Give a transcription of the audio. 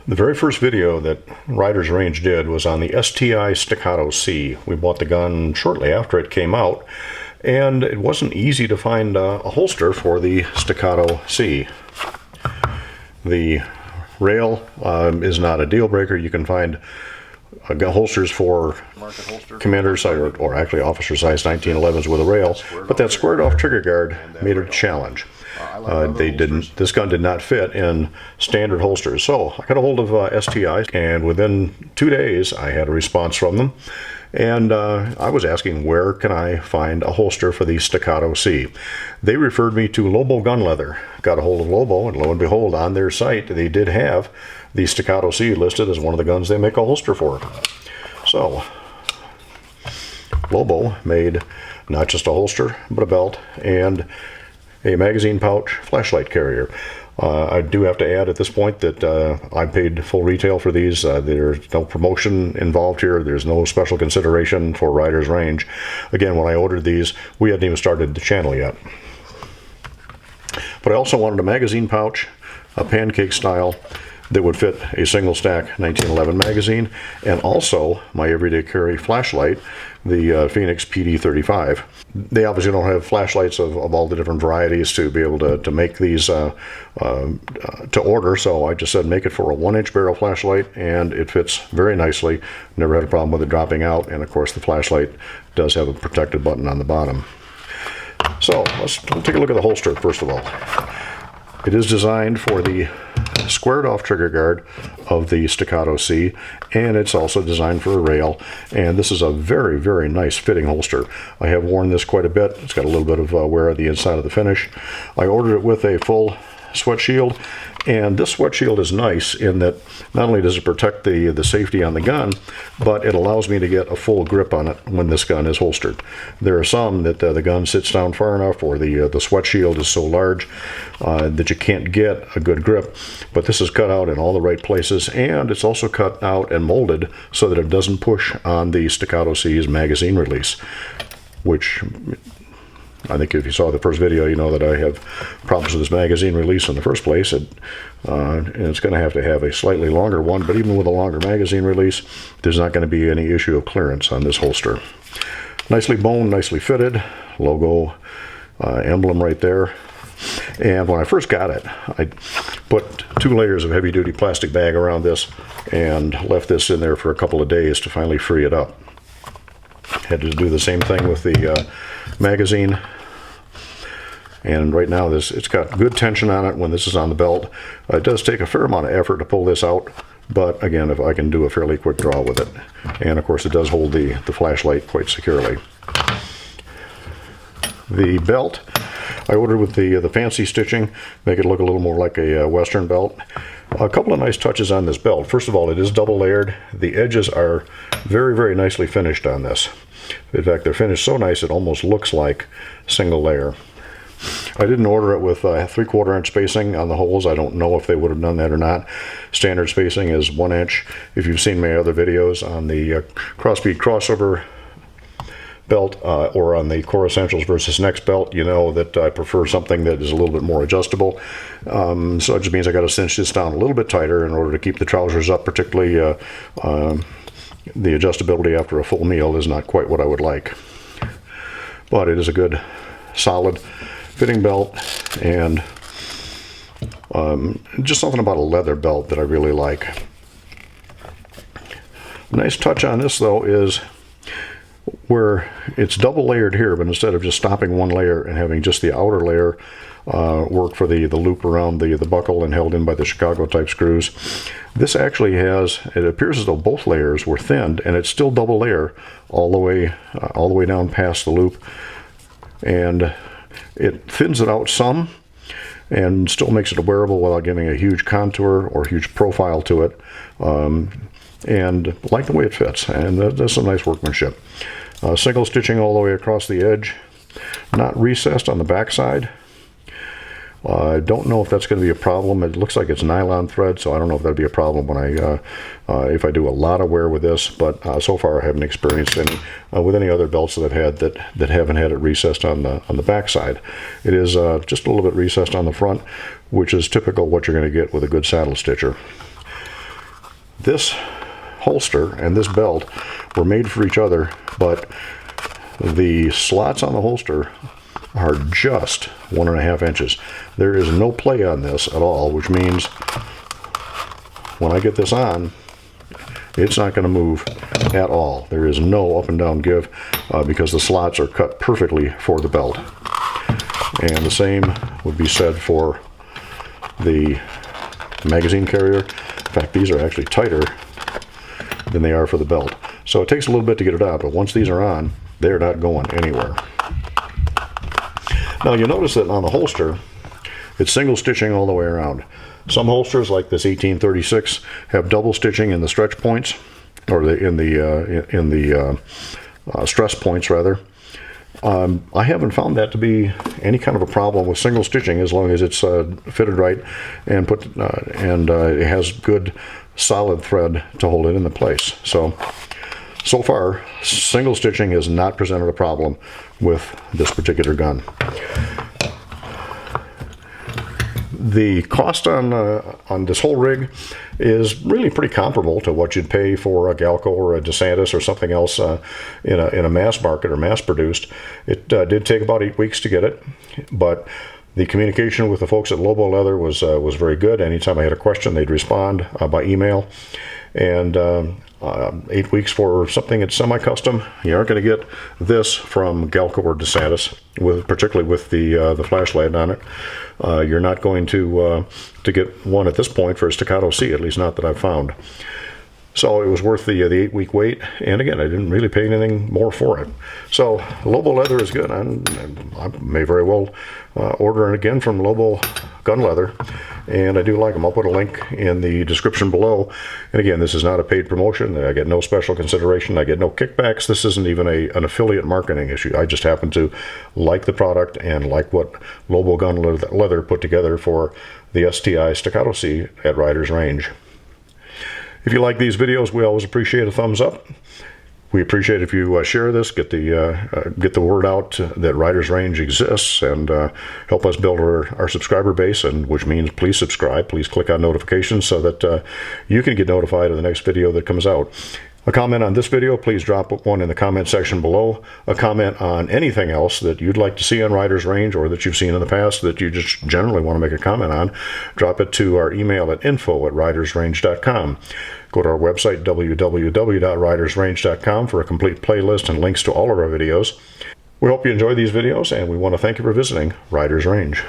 The very first video that Riders Range did was on the STI Staccato C. We bought the gun shortly after it came out, and it wasn't easy to find a holster for the Staccato C. The rail is not a deal breaker. You can find holsters for commander size or actually officer size 1911s with a rail, but that squared off trigger guard made it a challenge. This gun did not fit in standard holsters. So I got a hold of STI, and within 2 days I had a response from them. And I was asking, where can I find a holster for the Staccato C? They referred me to Lobo Gun Leather. Got a hold of Lobo, and lo and behold, on their site they did have the Staccato C listed as one of the guns they make a holster for. So Lobo made not just a holster, but a belt and a magazine pouch flashlight carrier. I do have to add at this point that I paid full retail for these. There's no promotion involved here. There's no special consideration for Riders Range. Again, when I ordered these, we hadn't even started the channel yet. But I also wanted a magazine pouch, a pancake style, that would fit a single stack 1911 magazine, and also my everyday carry flashlight, the Phoenix PD35. They obviously don't have flashlights of all the different varieties to be able to make these to order, so I just said make it for a 1-inch barrel flashlight, and it fits very nicely. Never had a problem with it dropping out, and of course the flashlight does have a protected button on the bottom. So let's take a look at the holster first of all. It is designed for the squared off trigger guard of the Staccato C, and it's also designed for a rail, and this is a very, very nice fitting holster. I have worn this quite a bit. It's got a little bit of wear on the inside of the finish. I ordered it with a full sweat shield, and this sweat shield is nice in that not only does it protect the safety on the gun, but it allows me to get a full grip on it when this gun is holstered. There are some that the gun sits down far enough, or the sweat shield is so large that you can't get a good grip, but this is cut out in all the right places, and it's also cut out and molded so that it doesn't push on the Staccato C's magazine release, which I think if you saw the first video, you know that I have problems with this magazine release in the first place, and it's going to have a slightly longer one, but even with a longer magazine release, there's not going to be any issue of clearance on this holster. Nicely boned, nicely fitted, logo emblem right there. And when I first got it, I put 2 layers of heavy-duty plastic bag around this and left this in there for a couple of days to finally free it up. Had to do the same thing with the magazine, and right now it's got good tension on it when this is on the belt. It does take a fair amount of effort to pull this out, but again, if I can do a fairly quick draw with it. And of course it does hold the flashlight quite securely. The belt I ordered with the fancy stitching, make it look a little more like a Western belt. A couple of nice touches on this belt. First of all, it is double layered. The edges are very, very nicely finished on this. In fact, they're finished so nice it almost looks like single layer. I didn't order it with 3/4 inch spacing on the holes. I don't know if they would have done that or not. Standard spacing is 1 inch. If you've seen my other videos on the Crossbeat crossover belt or on the Core Essentials versus Next belt, you know that I prefer something that is a little bit more adjustable. So it just means I got to cinch this down a little bit tighter in order to keep the trousers up, particularly the adjustability after a full meal is not quite what I would like. But it is a good, solid fitting belt, and just something about a leather belt that I really like. Nice touch on this though is where it's double layered here, but instead of just stopping one layer and having just the outer layer work for the loop around the buckle and held in by the Chicago type screws, this actually has, it appears as though both layers were thinned, and it's still double layer all the way down past the loop, and it thins it out some and still makes it wearable without giving a huge contour or huge profile to it, and I like the way it fits, and that's some nice workmanship. Single stitching all the way across the edge, not recessed on the back side. I don't know if that's going to be a problem. It looks like it's nylon thread, so I don't know if that'll be a problem when if I do a lot of wear with this, but so far I haven't experienced any with any other belts that I've had that haven't had it recessed on the back side. It is just a little bit recessed on the front, which is typical what you're going to get with a good saddle stitcher. This holster and this belt were made for each other, but the slots on the holster are just 1.5 inches. There is no play on this at all, which means when I get this on, it's not going to move at all. There is no up and down give because the slots are cut perfectly for the belt. And the same would be said for the magazine carrier. In fact, these are actually tighter than they are for the belt. So it takes a little bit to get it out, but once these are on, they're not going anywhere. Now you'll notice that on the holster, it's single stitching all the way around. Some holsters, like this 1836, have double stitching in the stretch points, or in the stress points rather. I haven't found that to be any kind of a problem with single stitching, as long as it's fitted right and it has good solid thread to hold it into place. So far, single stitching has not presented a problem with this particular gun. The cost on this whole rig is really pretty comparable to what you'd pay for a Galco or a DeSantis or something else in a mass market or mass produced. It did take about 8 weeks to get it, but the communication with the folks at Lobo Leather was very good. Anytime I had a question, they'd respond by email. And 8 weeks for something that's semi-custom. You aren't going to get this from Galco or DeSantis, particularly with the flashlight on it. You're not going to get one at this point for a Staccato C, at least not that I've found. So it was worth the 8-week wait, and again, I didn't really pay anything more for it. So Lobo Leather is good, and I may very well order it again from Lobo Gun Leather, and I do like them. I'll put a link in the description below. And again, this is not a paid promotion. I get no special consideration. I get no kickbacks. This isn't even an affiliate marketing issue. I just happen to like the product and like what Lobo Gun Leather put together for the STI Staccato C at Riders Range. If you like these videos, we always appreciate a thumbs up. We appreciate if you share this, get the word out that Riders Range exists, and help us build our subscriber base, and which means please subscribe. Please click on notifications so that you can get notified of the next video that comes out. A comment on this video, please drop one in the comment section below. A comment on anything else that you'd like to see on Riders Range, or that you've seen in the past that you just generally want to make a comment on, drop it to our email at info@ridersrange.com. Go to our website, www.ridersrange.com, for a complete playlist and links to all of our videos. We hope you enjoy these videos, and we want to thank you for visiting Riders Range.